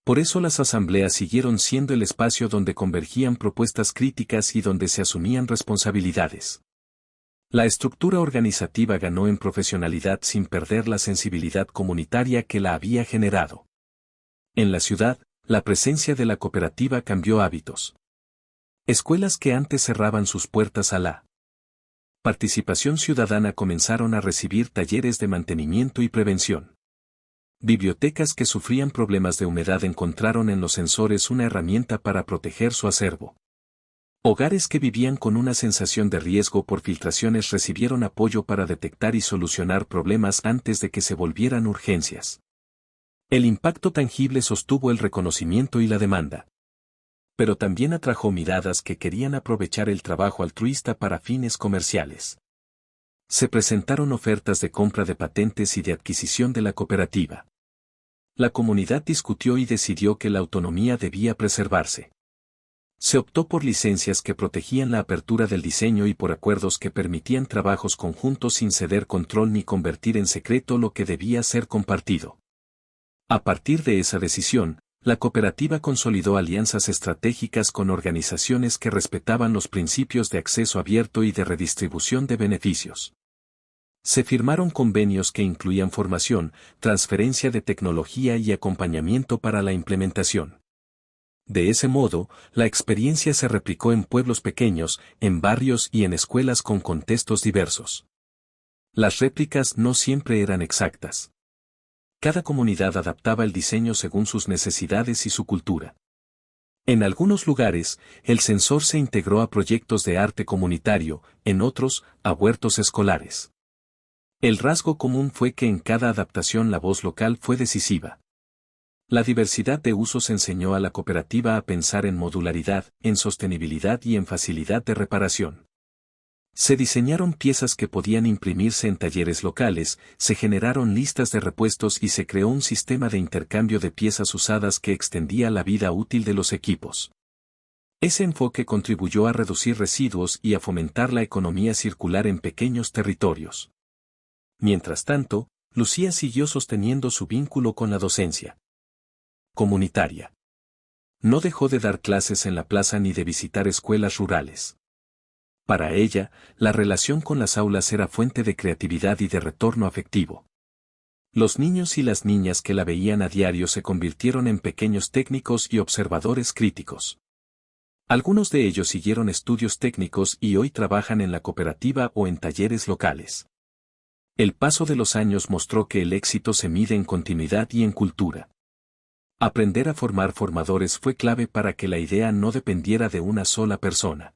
Por eso las asambleas siguieron siendo el espacio donde convergían propuestas críticas y donde se asumían responsabilidades. La estructura organizativa ganó en profesionalidad sin perder la sensibilidad comunitaria que la había generado. En la ciudad, la presencia de la cooperativa cambió hábitos. Escuelas que antes cerraban sus puertas a la participación ciudadana comenzaron a recibir talleres de mantenimiento y prevención. Bibliotecas que sufrían problemas de humedad encontraron en los sensores una herramienta para proteger su acervo. Hogares que vivían con una sensación de riesgo por filtraciones recibieron apoyo para detectar y solucionar problemas antes de que se volvieran urgencias. El impacto tangible sostuvo el reconocimiento y la demanda. Pero también atrajo miradas que querían aprovechar el trabajo altruista para fines comerciales. Se presentaron ofertas de compra de patentes y de adquisición de la cooperativa. La comunidad discutió y decidió que la autonomía debía preservarse. Se optó por licencias que protegían la apertura del diseño y por acuerdos que permitían trabajos conjuntos sin ceder control ni convertir en secreto lo que debía ser compartido. A partir de esa decisión, La cooperativa consolidó alianzas estratégicas con organizaciones que respetaban los principios de acceso abierto y de redistribución de beneficios. Se firmaron convenios que incluían formación, transferencia de tecnología y acompañamiento para la implementación. De ese modo, la experiencia se replicó en pueblos pequeños, en barrios y en escuelas con contextos diversos. Las réplicas no siempre eran exactas. Cada comunidad adaptaba el diseño según sus necesidades y su cultura. En algunos lugares, el sensor se integró a proyectos de arte comunitario, en otros, a huertos escolares. El rasgo común fue que en cada adaptación la voz local fue decisiva. La diversidad de usos enseñó a la cooperativa a pensar en modularidad, en sostenibilidad y en facilidad de reparación. Se diseñaron piezas que podían imprimirse en talleres locales, se generaron listas de repuestos y se creó un sistema de intercambio de piezas usadas que extendía la vida útil de los equipos. Ese enfoque contribuyó a reducir residuos y a fomentar la economía circular en pequeños territorios. Mientras tanto, Lucía siguió sosteniendo su vínculo con la docencia comunitaria. No dejó de dar clases en la plaza ni de visitar escuelas rurales. Para ella, la relación con las aulas era fuente de creatividad y de retorno afectivo. Los niños y las niñas que la veían a diario se convirtieron en pequeños técnicos y observadores críticos. Algunos de ellos siguieron estudios técnicos y hoy trabajan en la cooperativa o en talleres locales. El paso de los años mostró que el éxito se mide en continuidad y en cultura. Aprender a formar formadores fue clave para que la idea no dependiera de una sola persona.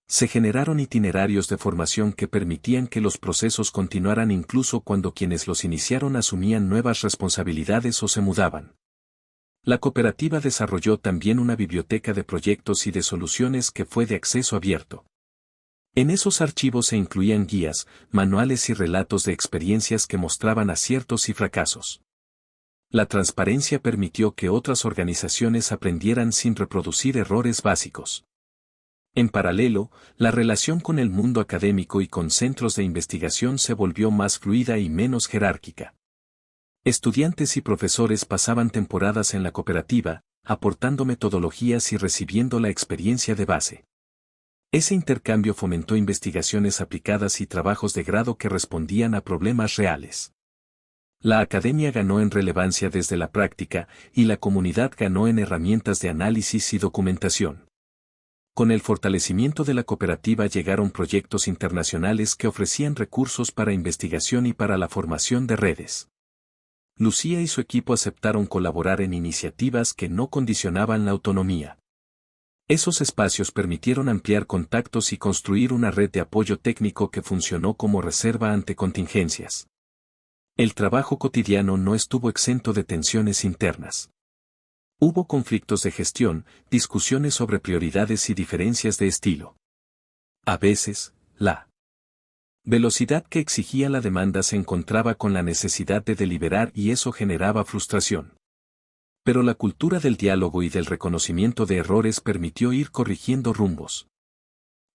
Se generaron itinerarios de formación que permitían que los procesos continuaran incluso cuando quienes los iniciaron asumían nuevas responsabilidades o se mudaban. La cooperativa desarrolló también una biblioteca de proyectos y de soluciones que fue de acceso abierto. En esos archivos se incluían guías, manuales y relatos de experiencias que mostraban aciertos y fracasos. La transparencia permitió que otras organizaciones aprendieran sin reproducir errores básicos. En paralelo, la relación con el mundo académico y con centros de investigación se volvió más fluida y menos jerárquica. Estudiantes y profesores pasaban temporadas en la cooperativa, aportando metodologías y recibiendo la experiencia de base. Ese intercambio fomentó investigaciones aplicadas y trabajos de grado que respondían a problemas reales. La academia ganó en relevancia desde la práctica y la comunidad ganó en herramientas de análisis y documentación. Con el fortalecimiento de la cooperativa llegaron proyectos internacionales que ofrecían recursos para investigación y para la formación de redes. Lucía y su equipo aceptaron colaborar en iniciativas que no condicionaban la autonomía. Esos espacios permitieron ampliar contactos y construir una red de apoyo técnico que funcionó como reserva ante contingencias. El trabajo cotidiano no estuvo exento de tensiones internas. Hubo conflictos de gestión, discusiones sobre prioridades y diferencias de estilo. A veces, la velocidad que exigía la demanda se encontraba con la necesidad de deliberar y eso generaba frustración. Pero la cultura del diálogo y del reconocimiento de errores permitió ir corrigiendo rumbos.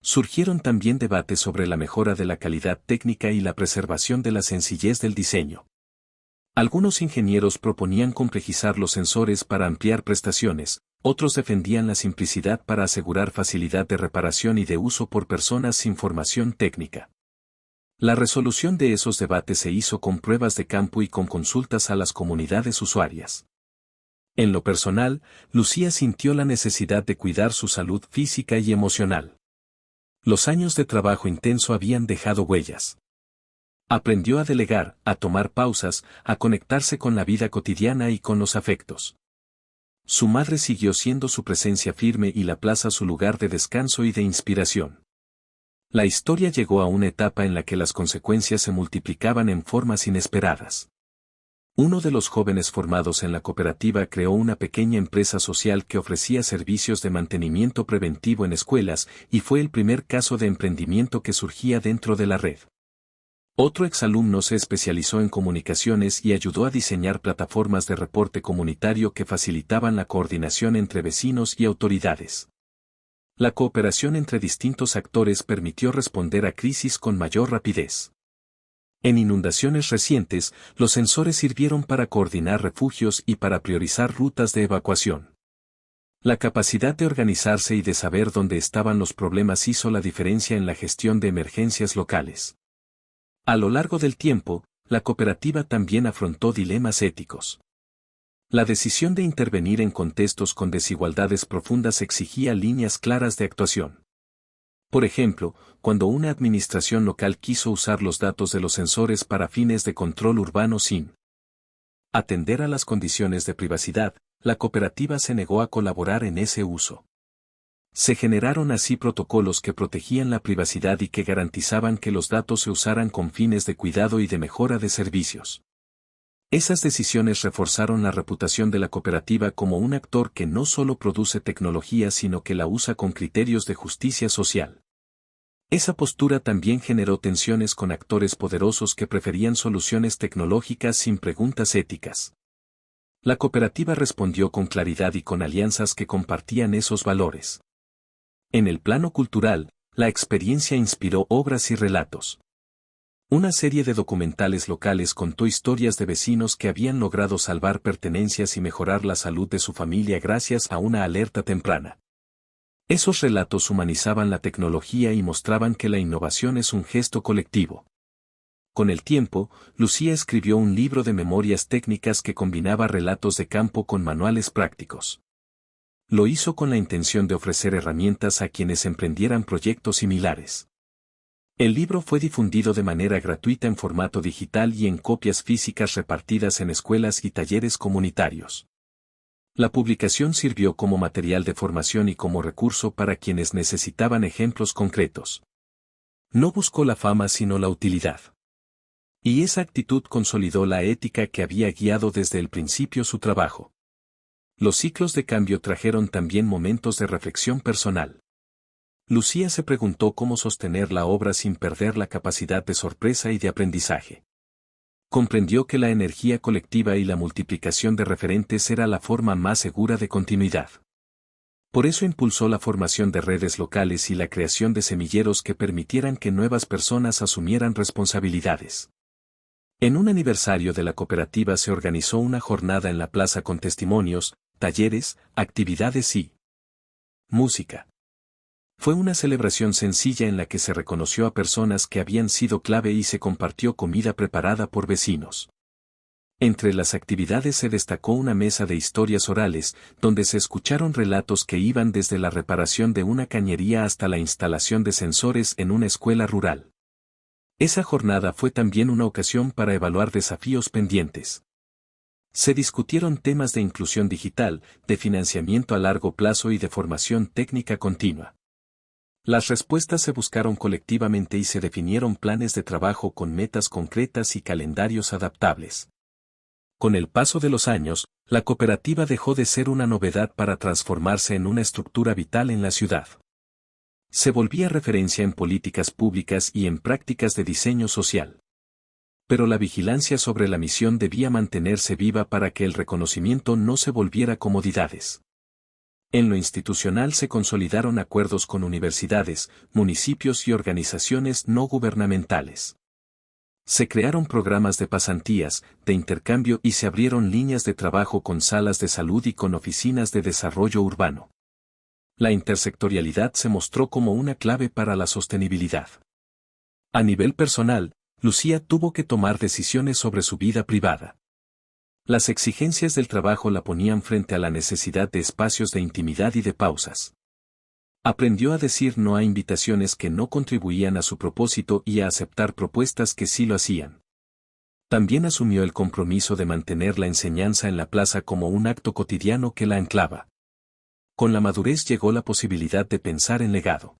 Surgieron también debates sobre la mejora de la calidad técnica y la preservación de la sencillez del diseño. Algunos ingenieros proponían complejizar los sensores para ampliar prestaciones, otros defendían la simplicidad para asegurar facilidad de reparación y de uso por personas sin formación técnica. La resolución de esos debates se hizo con pruebas de campo y con consultas a las comunidades usuarias. En lo personal, Lucía sintió la necesidad de cuidar su salud física y emocional. Los años de trabajo intenso habían dejado huellas. Aprendió a delegar, a tomar pausas, a conectarse con la vida cotidiana y con los afectos. Su madre siguió siendo su presencia firme y la plaza su lugar de descanso y de inspiración. La historia llegó a una etapa en la que las consecuencias se multiplicaban en formas inesperadas. Uno de los jóvenes formados en la cooperativa creó una pequeña empresa social que ofrecía servicios de mantenimiento preventivo en escuelas y fue el primer caso de emprendimiento que surgía dentro de la red. Otro exalumno se especializó en comunicaciones y ayudó a diseñar plataformas de reporte comunitario que facilitaban la coordinación entre vecinos y autoridades. La cooperación entre distintos actores permitió responder a crisis con mayor rapidez. En inundaciones recientes, los sensores sirvieron para coordinar refugios y para priorizar rutas de evacuación. La capacidad de organizarse y de saber dónde estaban los problemas hizo la diferencia en la gestión de emergencias locales. A lo largo del tiempo, la cooperativa también afrontó dilemas éticos. La decisión de intervenir en contextos con desigualdades profundas exigía líneas claras de actuación. Por ejemplo, cuando una administración local quiso usar los datos de los sensores para fines de control urbano sin atender a las condiciones de privacidad, la cooperativa se negó a colaborar en ese uso. Se generaron así protocolos que protegían la privacidad y que garantizaban que los datos se usaran con fines de cuidado y de mejora de servicios. Esas decisiones reforzaron la reputación de la cooperativa como un actor que no solo produce tecnología sino que la usa con criterios de justicia social. Esa postura también generó tensiones con actores poderosos que preferían soluciones tecnológicas sin preguntas éticas. La cooperativa respondió con claridad y con alianzas que compartían esos valores. En el plano cultural, la experiencia inspiró obras y relatos. Una serie de documentales locales contó historias de vecinos que habían logrado salvar pertenencias y mejorar la salud de su familia gracias a una alerta temprana. Esos relatos humanizaban la tecnología y mostraban que la innovación es un gesto colectivo. Con el tiempo, Lucía escribió un libro de memorias técnicas que combinaba relatos de campo con manuales prácticos. Lo hizo con la intención de ofrecer herramientas a quienes emprendieran proyectos similares. El libro fue difundido de manera gratuita en formato digital y en copias físicas repartidas en escuelas y talleres comunitarios. La publicación sirvió como material de formación y como recurso para quienes necesitaban ejemplos concretos. No buscó la fama sino la utilidad. Y esa actitud consolidó la ética que había guiado desde el principio su trabajo. Los ciclos de cambio trajeron también momentos de reflexión personal. Lucía se preguntó cómo sostener la obra sin perder la capacidad de sorpresa y de aprendizaje. Comprendió que la energía colectiva y la multiplicación de referentes era la forma más segura de continuidad. Por eso impulsó la formación de redes locales y la creación de semilleros que permitieran que nuevas personas asumieran responsabilidades. En un aniversario de la cooperativa se organizó una jornada en la plaza con testimonios, talleres, actividades y música. Fue una celebración sencilla en la que se reconoció a personas que habían sido clave y se compartió comida preparada por vecinos. Entre las actividades se destacó una mesa de historias orales, donde se escucharon relatos que iban desde la reparación de una cañería hasta la instalación de sensores en una escuela rural. Esa jornada fue también una ocasión para evaluar desafíos pendientes. Se discutieron temas de inclusión digital, de financiamiento a largo plazo y de formación técnica continua. Las respuestas se buscaron colectivamente y se definieron planes de trabajo con metas concretas y calendarios adaptables. Con el paso de los años, la cooperativa dejó de ser una novedad para transformarse en una estructura vital en la ciudad. Se volvía referencia en políticas públicas y en prácticas de diseño social. Pero la vigilancia sobre la misión debía mantenerse viva para que el reconocimiento no se volviera comodidades. En lo institucional se consolidaron acuerdos con universidades, municipios y organizaciones no gubernamentales. Se crearon programas de pasantías, de intercambio y se abrieron líneas de trabajo con salas de salud y con oficinas de desarrollo urbano. La intersectorialidad se mostró como una clave para la sostenibilidad. A nivel personal, Lucía tuvo que tomar decisiones sobre su vida privada. Las exigencias del trabajo la ponían frente a la necesidad de espacios de intimidad y de pausas. Aprendió a decir no a invitaciones que no contribuían a su propósito y a aceptar propuestas que sí lo hacían. También asumió el compromiso de mantener la enseñanza en la plaza como un acto cotidiano que la anclaba. Con la madurez llegó la posibilidad de pensar en legado.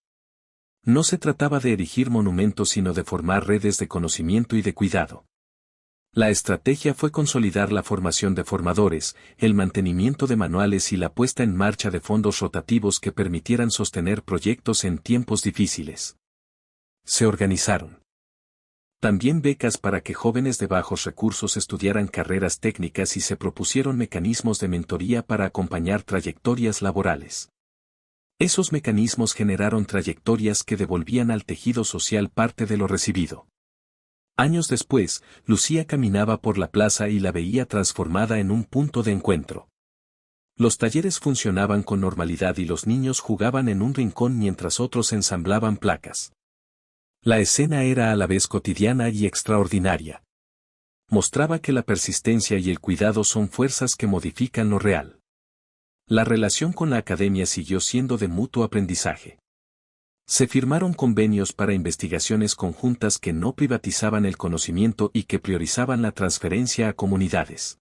No se trataba de erigir monumentos sino de formar redes de conocimiento y de cuidado. La estrategia fue consolidar la formación de formadores, el mantenimiento de manuales y la puesta en marcha de fondos rotativos que permitieran sostener proyectos en tiempos difíciles. Se organizaron también becas para que jóvenes de bajos recursos estudiaran carreras técnicas y se propusieron mecanismos de mentoría para acompañar trayectorias laborales. Esos mecanismos generaron trayectorias que devolvían al tejido social parte de lo recibido. Años después, Lucía caminaba por la plaza y la veía transformada en un punto de encuentro. Los talleres funcionaban con normalidad y los niños jugaban en un rincón mientras otros ensamblaban placas. La escena era a la vez cotidiana y extraordinaria. Mostraba que la persistencia y el cuidado son fuerzas que modifican lo real. La relación con la academia siguió siendo de mutuo aprendizaje. Se firmaron convenios para investigaciones conjuntas que no privatizaban el conocimiento y que priorizaban la transferencia a comunidades.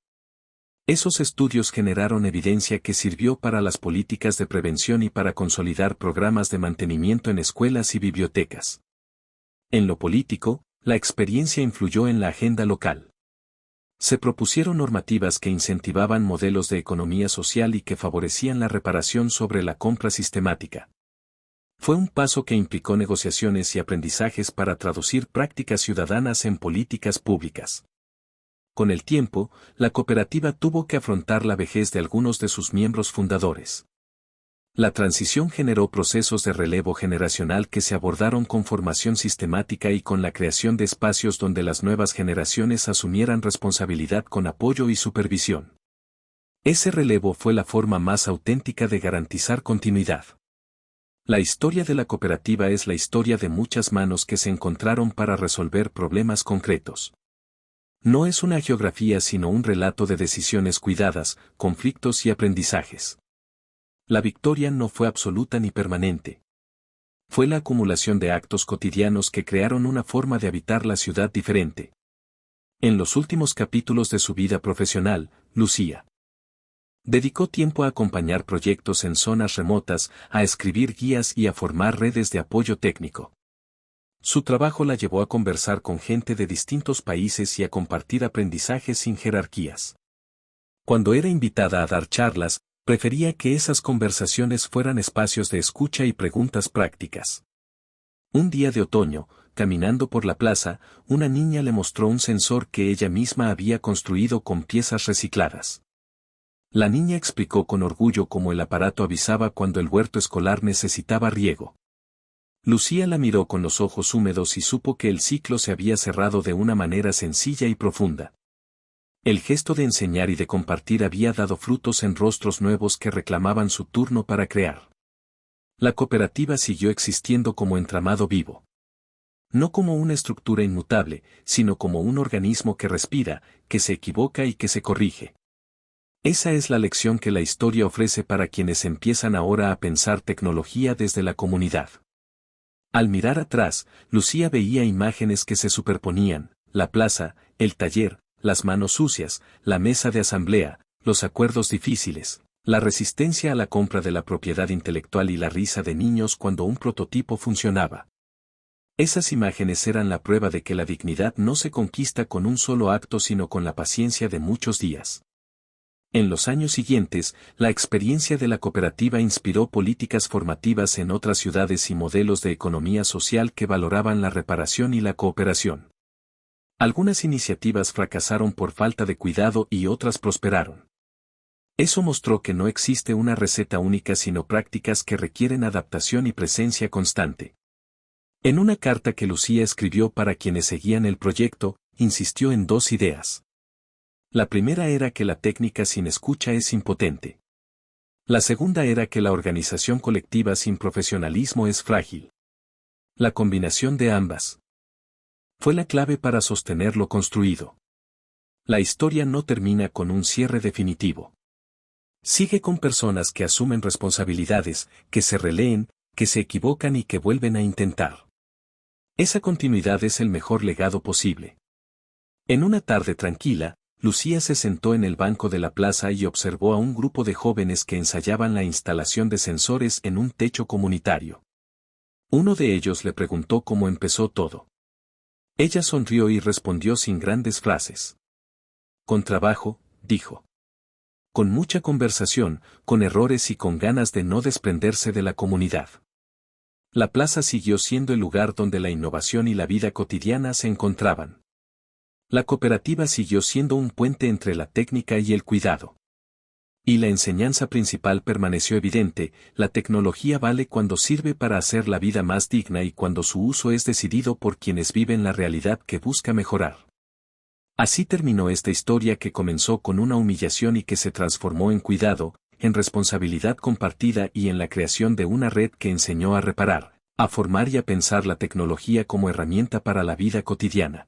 Esos estudios generaron evidencia que sirvió para las políticas de prevención y para consolidar programas de mantenimiento en escuelas y bibliotecas. En lo político, la experiencia influyó en la agenda local. Se propusieron normativas que incentivaban modelos de economía social y que favorecían la reparación sobre la compra sistemática. Fue un paso que implicó negociaciones y aprendizajes para traducir prácticas ciudadanas en políticas públicas. Con el tiempo, la cooperativa tuvo que afrontar la vejez de algunos de sus miembros fundadores. La transición generó procesos de relevo generacional que se abordaron con formación sistemática y con la creación de espacios donde las nuevas generaciones asumieran responsabilidad con apoyo y supervisión. Ese relevo fue la forma más auténtica de garantizar continuidad. La historia de la cooperativa es la historia de muchas manos que se encontraron para resolver problemas concretos. No es una geografía sino un relato de decisiones cuidadas, conflictos y aprendizajes. La victoria no fue absoluta ni permanente. Fue la acumulación de actos cotidianos que crearon una forma de habitar la ciudad diferente. En los últimos capítulos de su vida profesional, Lucía dedicó tiempo a acompañar proyectos en zonas remotas, a escribir guías y a formar redes de apoyo técnico. Su trabajo la llevó a conversar con gente de distintos países y a compartir aprendizajes sin jerarquías. Cuando era invitada a dar charlas, prefería que esas conversaciones fueran espacios de escucha y preguntas prácticas. Un día de otoño, caminando por la plaza, una niña le mostró un sensor que ella misma había construido con piezas recicladas. La niña explicó con orgullo cómo el aparato avisaba cuando el huerto escolar necesitaba riego. Lucía la miró con los ojos húmedos y supo que el ciclo se había cerrado de una manera sencilla y profunda. El gesto de enseñar y de compartir había dado frutos en rostros nuevos que reclamaban su turno para crear. La cooperativa siguió existiendo como entramado vivo. No como una estructura inmutable, sino como un organismo que respira, que se equivoca y que se corrige. Esa es la lección que la historia ofrece para quienes empiezan ahora a pensar tecnología desde la comunidad. Al mirar atrás, Lucía veía imágenes que se superponían: la plaza, el taller, las manos sucias, la mesa de asamblea, los acuerdos difíciles, la resistencia a la compra de la propiedad intelectual y la risa de niños cuando un prototipo funcionaba. Esas imágenes eran la prueba de que la dignidad no se conquista con un solo acto sino con la paciencia de muchos días. En los años siguientes, la experiencia de la cooperativa inspiró políticas formativas en otras ciudades y modelos de economía social que valoraban la reparación y la cooperación. Algunas iniciativas fracasaron por falta de cuidado y otras prosperaron. Eso mostró que no existe una receta única sino prácticas que requieren adaptación y presencia constante. En una carta que Lucía escribió para quienes seguían el proyecto, insistió en dos ideas. La primera era que la técnica sin escucha es impotente. La segunda era que la organización colectiva sin profesionalismo es frágil. La combinación de ambas fue la clave para sostener lo construido. La historia no termina con un cierre definitivo. Sigue con personas que asumen responsabilidades, que se releen, que se equivocan y que vuelven a intentar. Esa continuidad es el mejor legado posible. En una tarde tranquila, Lucía se sentó en el banco de la plaza y observó a un grupo de jóvenes que ensayaban la instalación de sensores en un techo comunitario. Uno de ellos le preguntó cómo empezó todo. Ella sonrió y respondió sin grandes frases. Con trabajo, dijo. Con mucha conversación, con errores y con ganas de no desprenderse de la comunidad. La plaza siguió siendo el lugar donde la innovación y la vida cotidiana se encontraban. La cooperativa siguió siendo un puente entre la técnica y el cuidado. Y la enseñanza principal permaneció evidente: la tecnología vale cuando sirve para hacer la vida más digna y cuando su uso es decidido por quienes viven la realidad que busca mejorar. Así terminó esta historia, que comenzó con una humillación y que se transformó en cuidado, en responsabilidad compartida y en la creación de una red que enseñó a reparar, a formar y a pensar la tecnología como herramienta para la vida cotidiana.